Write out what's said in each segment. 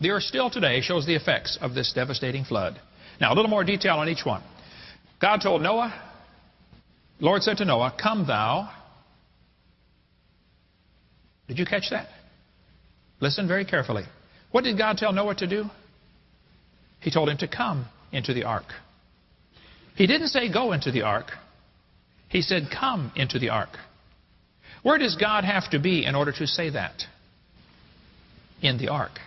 The earth still today shows the effects of this devastating flood. Now, a little more detail on each one. God told Noah, the Lord said to Noah, "Come thou." Did you catch that? Listen very carefully. What did God tell Noah to do? He told him to come into the ark. He didn't say go into the ark. He said come into the ark. Where does God have to be in order to say that? In the ark.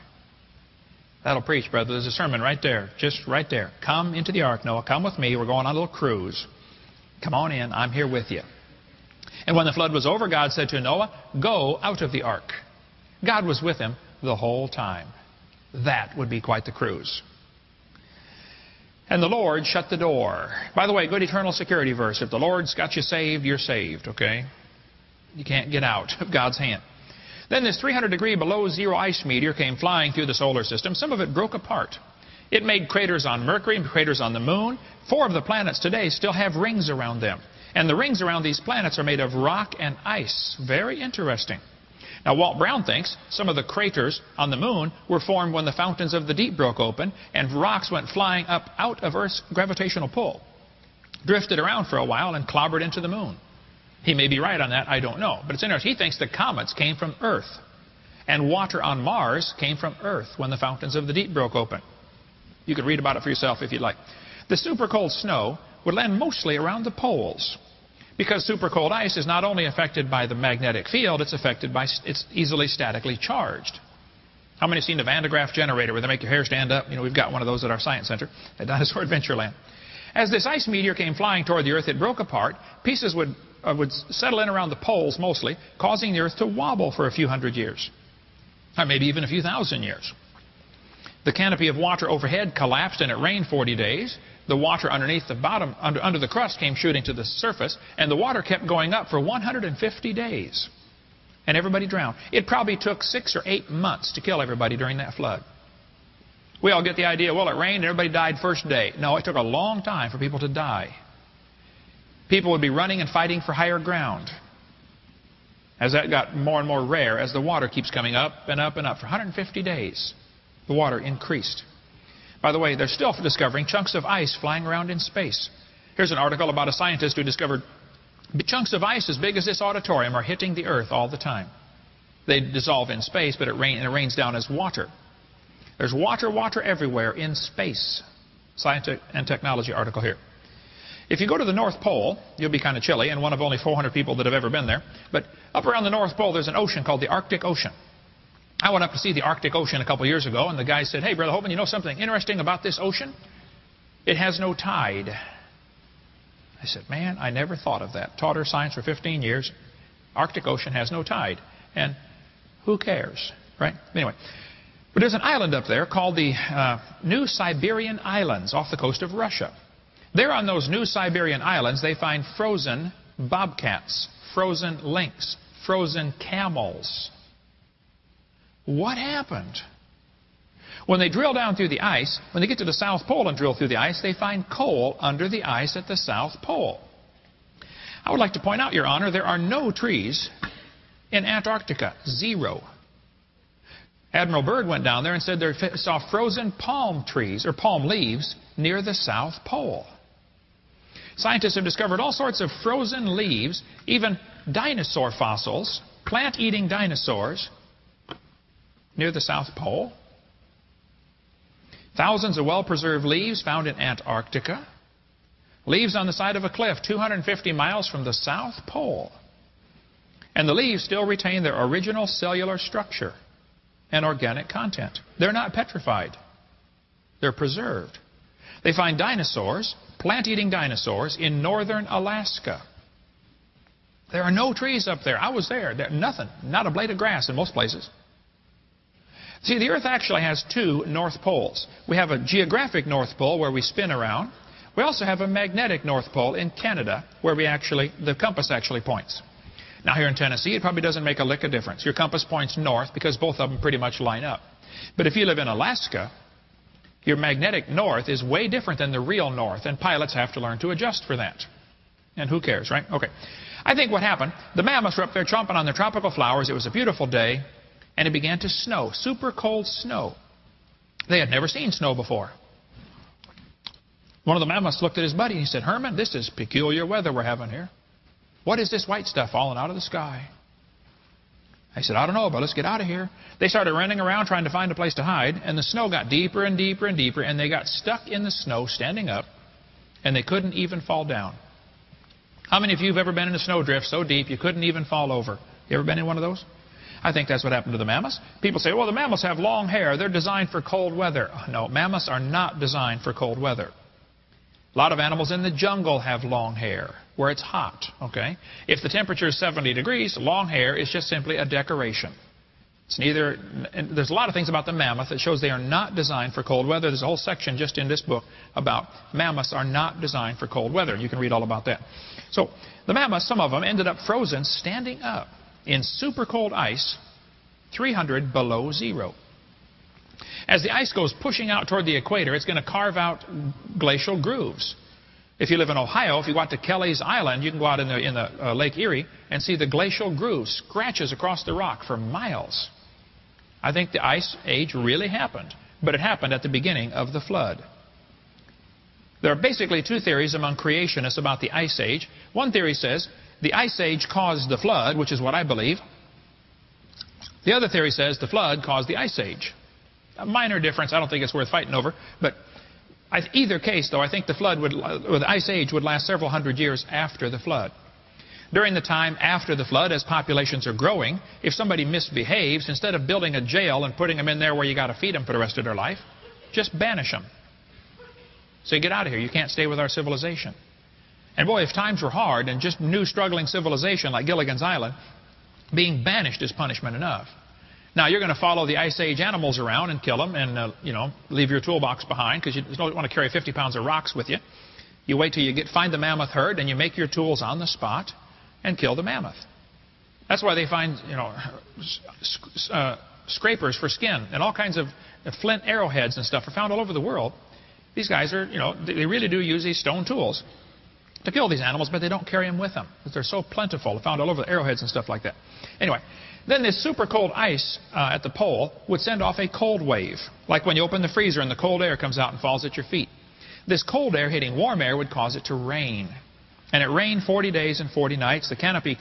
That'll preach, brother. There's a sermon right there. Just right there. Come into the ark, Noah. Come with me. We're going on a little cruise. Come on in. I'm here with you. And when the flood was over, God said to Noah, "Go out of the ark." God was with him the whole time. That would be quite the cruise. And the Lord shut the door. By the way, good eternal security verse. If the Lord's got you saved, you're saved, okay? You can't get out of God's hand. Then this 300-degree below zero ice meteor came flying through the solar system. Some of it broke apart. It made craters on Mercury and craters on the moon. 4 of the planets today still have rings around them. And the rings around these planets are made of rock and ice. Very interesting. Now, Walt Brown thinks some of the craters on the moon were formed when the fountains of the deep broke open and rocks went flying up out of Earth's gravitational pull, drifted around for a while and clobbered into the moon. He may be right on that, I don't know. But it's interesting. He thinks the comets came from Earth. And water on Mars came from Earth when the fountains of the deep broke open. You can read about it for yourself if you'd like. The super cold snow would land mostly around the poles, because super cold ice is not only affected by the magnetic field, it's easily statically charged. How many have seen the Van de Graaff generator where they make your hair stand up? You know, we've got one of those at our science center at Dinosaur Adventureland. As this ice meteor came flying toward the Earth, it broke apart. Pieces would settle in around the poles mostly, causing the Earth to wobble for a few hundred years, or maybe even a few thousand years. The canopy of water overhead collapsed and it rained 40 days. The water underneath the bottom, under the crust, came shooting to the surface, and the water kept going up for 150 days. And everybody drowned. It probably took 6 or 8 months to kill everybody during that flood. We all get the idea, well, it rained and everybody died first day. No, it took a long time for people to die. People would be running and fighting for higher ground. As that got more and more rare, as the water keeps coming up and up and up, for 150 days, the water increased. By the way, they're still discovering chunks of ice flying around in space. Here's an article about a scientist who discovered chunks of ice as big as this auditorium are hitting the Earth all the time. They dissolve in space, but it rains down as water. There's water everywhere in space. Science and Technology article here. If you go to the North Pole, you'll be kind of chilly, and one of only 400 people that have ever been there. But up around the North Pole, there's an ocean called the Arctic Ocean. I went up to see the Arctic Ocean a couple years ago, and the guy said, "Hey, Brother Hovind, you know something interesting about this ocean? It has no tide." I said, man, I never thought of that. Taught earth science for 15 years. Arctic Ocean has no tide. And who cares, right? Anyway, but there's an island up there called the New Siberian Islands off the coast of Russia. There on those New Siberian Islands, they find frozen bobcats, frozen lynx, frozen camels. What happened? When they drill down through the ice, when they get to the South Pole and drill through the ice, they find coal under the ice at the South Pole. I would like to point out, Your Honor, there are no trees in Antarctica. 0. Admiral Byrd went down there and said they saw frozen palm trees or palm leaves near the South Pole. Scientists have discovered all sorts of frozen leaves, even dinosaur fossils, plant-eating dinosaurs, near the South Pole. Thousands of well-preserved leaves found in Antarctica. Leaves on the side of a cliff 250 miles from the South Pole. And the leaves still retain their original cellular structure and organic content. They're not petrified. They're preserved. They find dinosaurs, plant-eating dinosaurs, in northern Alaska. There are no trees up there. I was there. There's nothing. Not a blade of grass in most places. See, the Earth actually has 2 North Poles. We have a geographic North Pole where we spin around. We also have a magnetic North Pole in Canada where the compass actually points. Now here in Tennessee, it probably doesn't make a lick of difference. Your compass points north because both of them pretty much line up. But if you live in Alaska, your magnetic north is way different than the real north, and pilots have to learn to adjust for that. And who cares, right? Okay. I think what happened, the mammoths were up there chomping on their tropical flowers. It was a beautiful day. And it began to snow, super cold snow. They had never seen snow before. One of the mammoths looked at his buddy and he said, "Herman, this is peculiar weather we're having here. What is this white stuff falling out of the sky?" I said, "I don't know, but let's get out of here." They started running around trying to find a place to hide, and the snow got deeper and deeper and deeper, and they got stuck in the snow standing up, and they couldn't even fall down. How many of you have ever been in a snowdrift so deep you couldn't even fall over? You ever been in one of those? I think that's what happened to the mammoths. People say, well, the mammoths have long hair. They're designed for cold weather. No, mammoths are not designed for cold weather. A lot of animals in the jungle have long hair where it's hot, okay? If the temperature is 70 degrees, long hair is just simply a decoration. It's neither, and there's a lot of things about the mammoth that shows they are not designed for cold weather. There's a whole section just in this book about mammoths are not designed for cold weather. You can read all about that. So the mammoths, some of them, ended up frozen standing up in super cold ice, 300 below zero. As the ice goes pushing out toward the equator, it's going to carve out glacial grooves. If you live in Ohio, if you go out to Kelly's Island, you can go out in the Lake Erie and see the glacial grooves, scratches across the rock for miles. I think the ice age really happened, but it happened at the beginning of the flood. There are basically two theories among creationists about the ice age. One theory says the ice age caused the flood, which is what I believe. The other theory says the flood caused the ice age. A minor difference. I don't think it's worth fighting over. But either case, though, I think the flood or the ice age would last several hundred years after the flood. During the time after the flood, as populations are growing, if somebody misbehaves, instead of building a jail and putting them in there where you got to feed them for the rest of their life, just banish them. Say, get out of here. You can't stay with our civilization. And boy, if times were hard and just new struggling civilization like Gilligan's Island, being banished is punishment enough. Now, you're going to follow the Ice Age animals around and kill them and, leave your toolbox behind because you don't want to carry 50 pounds of rocks with you. You wait till you find the mammoth herd and you make your tools on the spot and kill the mammoth. That's why they find, scrapers for skin and all kinds of flint arrowheads and stuff are found all over the world. These guys are, they really do use these stone tools to kill these animals, but they don't carry them with them because they're so plentiful. They're found all over the arrowheads and stuff like that. Anyway, then this super cold ice at the pole would send off a cold wave, like when you open the freezer and the cold air comes out and falls at your feet. This cold air hitting warm air would cause it to rain. And it rained 40 days and 40 nights. The canopy